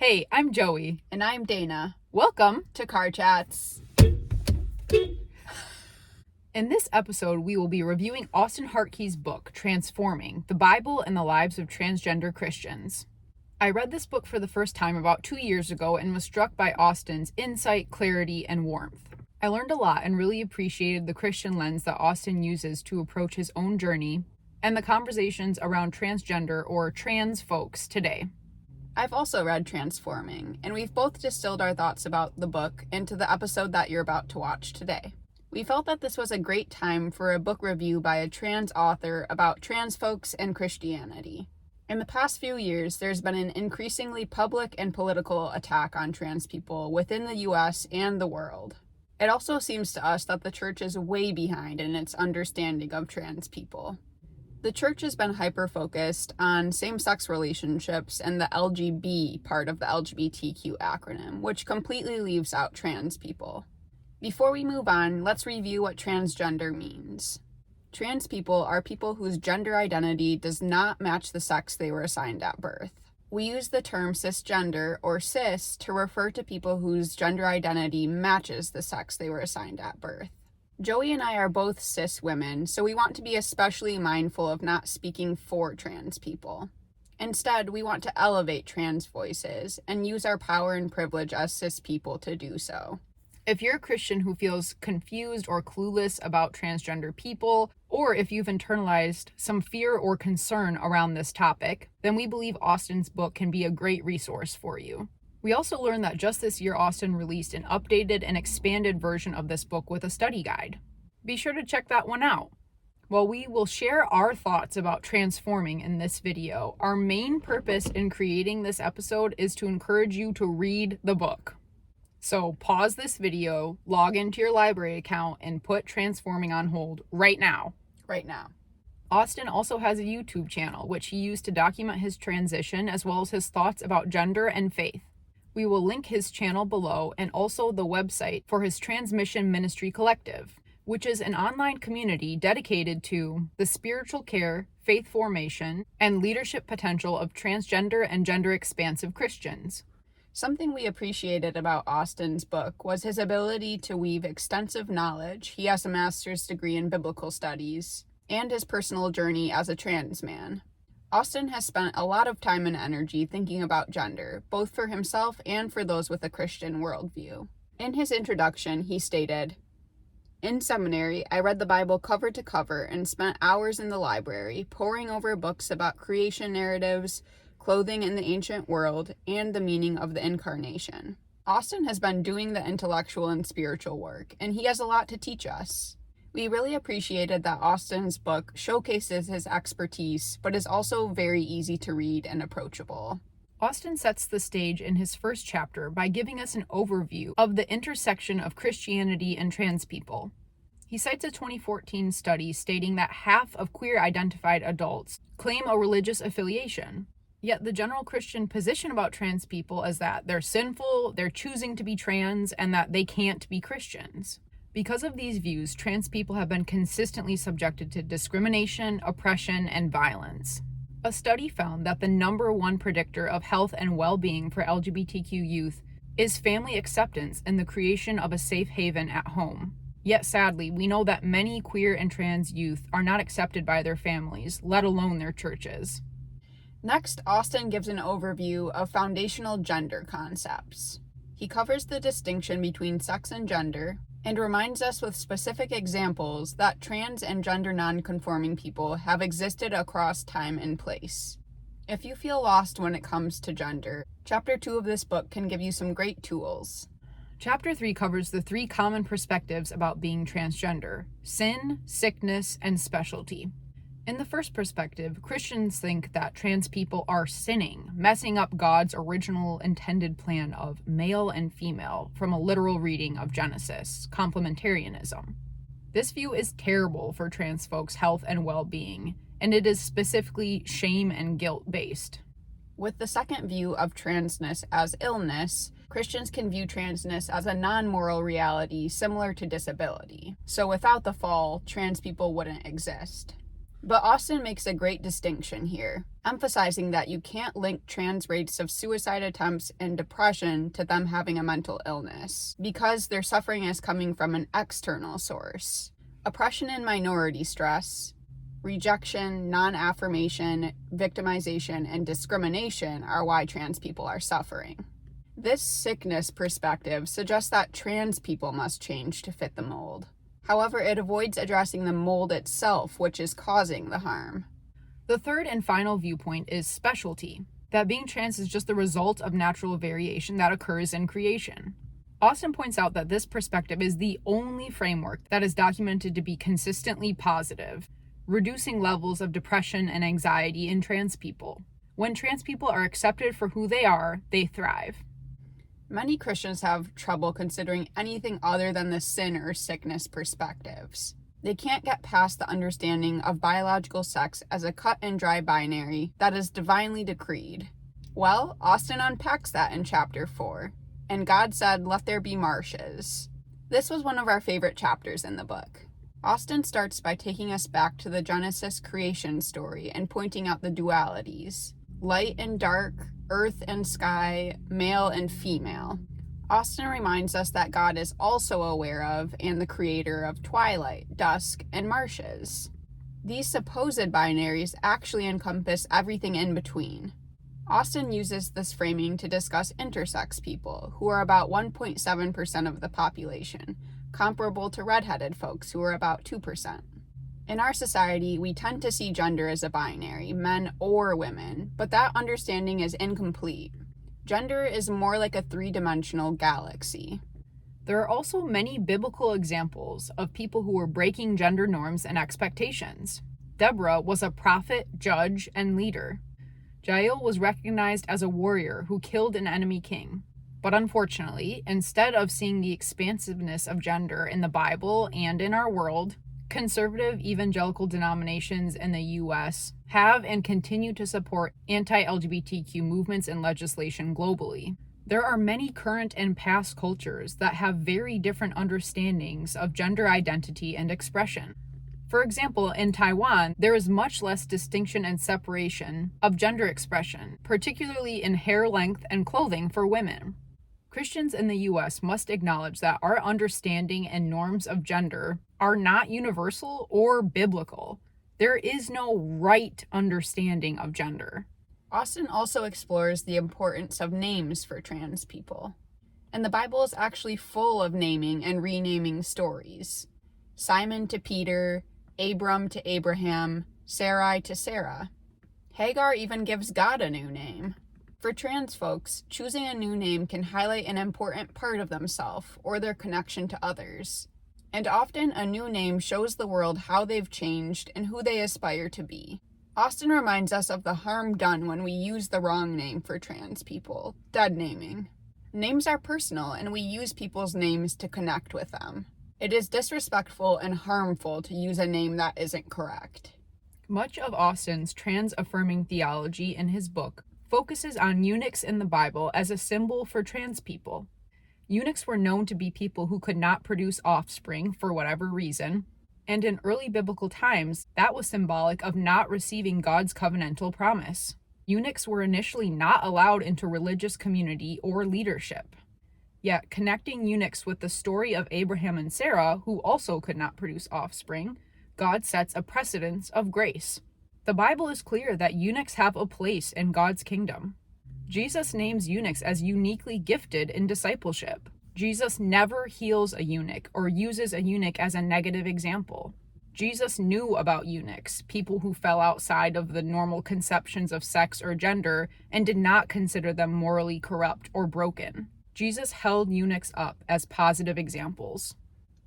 Hey, I'm Joey. And I'm Dana. Welcome to Car Chats. In this episode, we will be reviewing Austin Hartkey's book, Transforming: The Bible and the Lives of Transgender Christians. I read this book for the first time about 2 years ago and was struck by Austin's insight, clarity, and warmth. I learned a lot and really appreciated the Christian lens that Austin uses to approach his own journey and the conversations around transgender or trans folks today. I've also read Transforming, and we've both distilled our thoughts about the book into the episode that you're about to watch today. We felt that this was a great time for a book review by a trans author about trans folks and Christianity. In the past few years, there's been an increasingly public and political attack on trans people within the US and the world. It also seems to us that the church is way behind in its understanding of trans people. The church has been hyper-focused on same-sex relationships and the LGB part of the LGBTQ acronym, which completely leaves out trans people. Before we move on, let's review what transgender means. Trans people are people whose gender identity does not match the sex they were assigned at birth. We use the term cisgender or cis to refer to people whose gender identity matches the sex they were assigned at birth. Joey and I are both cis women, so we want to be especially mindful of not speaking for trans people. Instead, we want to elevate trans voices and use our power and privilege as cis people to do so. If you're a Christian who feels confused or clueless about transgender people, or if you've internalized some fear or concern around this topic, then we believe Austin's book can be a great resource for you. We also learned that just this year, Austin released an updated and expanded version of this book with a study guide. Be sure to check that one out. While we will share our thoughts about transforming in this video, our main purpose in creating this episode is to encourage you to read the book. So pause this video, log into your library account, and put Transforming on hold right now. Right now. Austin also has a YouTube channel, which he used to document his transition as well as his thoughts about gender and faith. We will link his channel below and also the website for his Transmission Ministry Collective, which is an online community dedicated to the spiritual care, faith formation, and leadership potential of transgender and gender-expansive Christians. Something we appreciated about Austin's book was his ability to weave extensive knowledge. He has a master's degree in biblical studies, and his personal journey as a trans man. Austin has spent a lot of time and energy thinking about gender, both for himself and for those with a Christian worldview. In his introduction, he stated, "In seminary, I read the Bible cover to cover and spent hours in the library poring over books about creation narratives, clothing in the ancient world, and the meaning of the incarnation." Austin has been doing the intellectual and spiritual work, and he has a lot to teach us. We really appreciated that Austin's book showcases his expertise, but is also very easy to read and approachable. Austin sets the stage in his first chapter by giving us an overview of the intersection of Christianity and trans people. He cites a 2014 study stating that half of queer-identified adults claim a religious affiliation. Yet the general Christian position about trans people is that they're sinful, they're choosing to be trans, and that they can't be Christians. Because of these views, trans people have been consistently subjected to discrimination, oppression, and violence. A study found that the number one predictor of health and well-being for LGBTQ youth is family acceptance and the creation of a safe haven at home. Yet sadly, we know that many queer and trans youth are not accepted by their families, let alone their churches. Next, Austin gives an overview of foundational gender concepts. He covers the distinction between sex and gender, and reminds us with specific examples that trans and gender non-conforming people have existed across time and place. If you feel lost when it comes to gender, Chapter 2 of this book can give you some great tools. Chapter 3 covers the 3 common perspectives about being transgender: sin, sickness, and specialty. In the first perspective, Christians think that trans people are sinning, messing up God's original intended plan of male and female from a literal reading of Genesis, complementarianism. This view is terrible for trans folks' health and well-being, and it is specifically shame and guilt-based. With the second view of transness as illness, Christians can view transness as a non-moral reality similar to disability. So without the fall, trans people wouldn't exist. But Austin makes a great distinction here, emphasizing that you can't link trans rates of suicide attempts and depression to them having a mental illness, because their suffering is coming from an external source. Oppression and minority stress, rejection, non-affirmation, victimization, and discrimination are why trans people are suffering. This sickness perspective suggests that trans people must change to fit the mold. However, it avoids addressing the mold itself, which is causing the harm. The third and final viewpoint is specialty, that being trans is just the result of natural variation that occurs in creation. Austin points out that this perspective is the only framework that is documented to be consistently positive, reducing levels of depression and anxiety in trans people. When trans people are accepted for who they thrive. Many Christians have trouble considering anything other than the sin or sickness perspectives. They can't get past the understanding of biological sex as a cut and dry binary that is divinely decreed. Well, Austin unpacks that in chapter 4. And God said, "Let there be marshes." This was one of our favorite chapters in the book. Austin starts by taking us back to the Genesis creation story and pointing out the dualities: light and dark, earth and sky, male and female. Austin reminds us that God is also aware of and the creator of twilight, dusk, and marshes. These supposed binaries actually encompass everything in between. Austin uses this framing to discuss intersex people, who are about 1.7% of the population, comparable to redheaded folks who are about 2%. In our society, we tend to see gender as a binary, men or women, but that understanding is incomplete. Gender is more like a three-dimensional galaxy. There are also many biblical examples of people who were breaking gender norms and expectations. Deborah was a prophet, judge, and leader. Jael was recognized as a warrior who killed an enemy king. But unfortunately, instead of seeing the expansiveness of gender in the Bible and in our world, conservative evangelical denominations in the U.S. have and continue to support anti-LGBTQ movements and legislation globally. There are many current and past cultures that have very different understandings of gender identity and expression. For example, in Taiwan, there is much less distinction and separation of gender expression, particularly in hair length and clothing for women. Christians in the U.S. must acknowledge that our understanding and norms of gender are not universal or biblical. There is no right understanding of gender. Austin also explores the importance of names for trans people. And the Bible is actually full of naming and renaming stories. Simon to Peter, Abram to Abraham, Sarai to Sarah. Hagar even gives God a new name. For trans folks, choosing a new name can highlight an important part of themselves or their connection to others. And often a new name shows the world how they've changed and who they aspire to be. Austin reminds us of the harm done when we use the wrong name for trans people, dead naming. Names are personal and we use people's names to connect with them. It is disrespectful and harmful to use a name that isn't correct. Much of Austin's trans-affirming theology in his book focuses on eunuchs in the Bible as a symbol for trans people. Eunuchs were known to be people who could not produce offspring for whatever reason, and in early biblical times, that was symbolic of not receiving God's covenantal promise. Eunuchs were initially not allowed into religious community or leadership. Yet, connecting eunuchs with the story of Abraham and Sarah, who also could not produce offspring, God sets a precedence of grace. The Bible is clear that eunuchs have a place in God's kingdom. Jesus names eunuchs as uniquely gifted in discipleship. Jesus never heals a eunuch or uses a eunuch as a negative example. Jesus knew about eunuchs, people who fell outside of the normal conceptions of sex or gender, and did not consider them morally corrupt or broken. Jesus held eunuchs up as positive examples.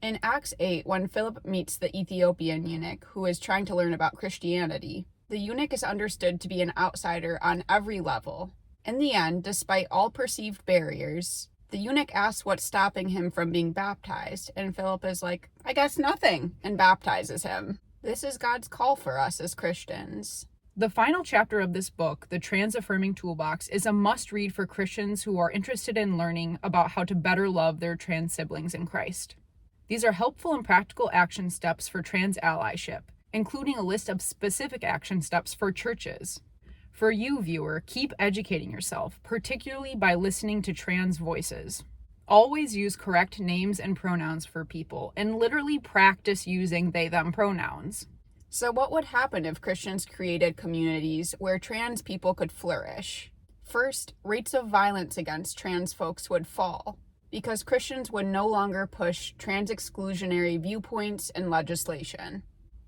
In Acts 8, when Philip meets the Ethiopian eunuch who is trying to learn about Christianity, the eunuch is understood to be an outsider on every level. In the end, despite all perceived barriers, the eunuch asks what's stopping him from being baptized, and Philip is like, "I guess nothing," and baptizes him. This is God's call for us as Christians. The final chapter of this book, The Trans-Affirming Toolbox, is a must-read for Christians who are interested in learning about how to better love their trans siblings in Christ. These are helpful and practical action steps for trans allyship, including a list of specific action steps for churches. For you, viewer, keep educating yourself, particularly by listening to trans voices. Always use correct names and pronouns for people, and literally practice using they/them pronouns. So what would happen if Christians created communities where trans people could flourish? First, rates of violence against trans folks would fall, because Christians would no longer push trans exclusionary viewpoints and legislation.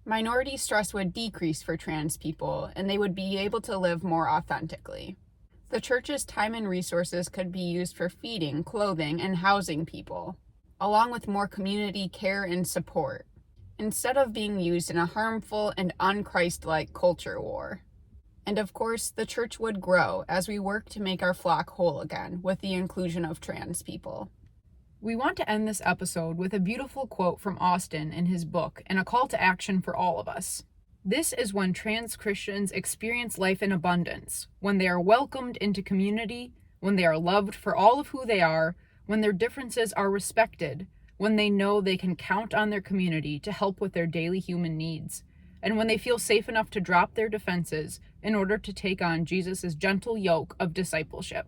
Minority stress would decrease for trans people, and they would be able to live more authentically. The church's time and resources could be used for feeding, clothing, and housing people, along with more community care and support, instead of being used in a harmful and un-Christ-like culture war. And of course, the church would grow as we work to make our flock whole again with the inclusion of trans people. We want to end this episode with a beautiful quote from Austin in his book and a call to action for all of us. This is when trans Christians experience life in abundance, when they are welcomed into community, when they are loved for all of who they are, when their differences are respected, when they know they can count on their community to help with their daily human needs, and when they feel safe enough to drop their defenses in order to take on Jesus' gentle yoke of discipleship.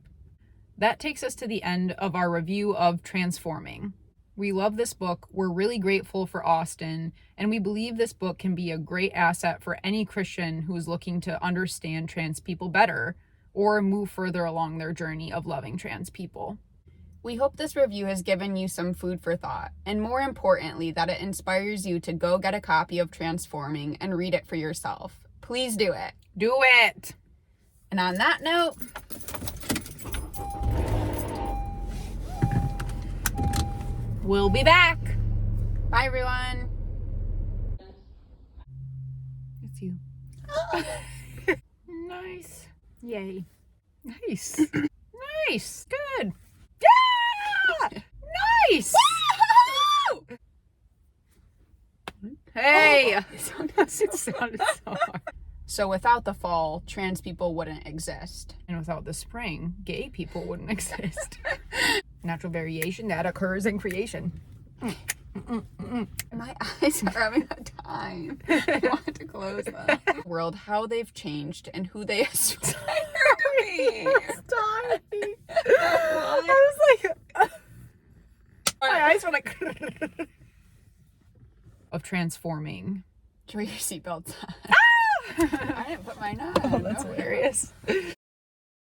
That takes us to the end of our review of Transforming. We love this book, we're really grateful for Austin, and we believe this book can be a great asset for any Christian who is looking to understand trans people better or move further along their journey of loving trans people. We hope this review has given you some food for thought, and more importantly, that it inspires you to go get a copy of Transforming and read it for yourself. Please do it. Do it! And on that note, we'll be back. bye everyone. It's you. Nice. Yay. Nice. Nice. Good. Yeah! Nice! Hey! Oh, It sounded so hard. So without the fall, trans people wouldn't exist. And without the spring, gay people wouldn't exist. Natural variation that occurs in creation. My eyes are having a time. I want to close them. World, how they've changed and who they aspire to be. Dying. I was like, my eyes were like, of transforming. Enjoy your seatbelts. Ah! I didn't put mine on. Oh, that's hilarious.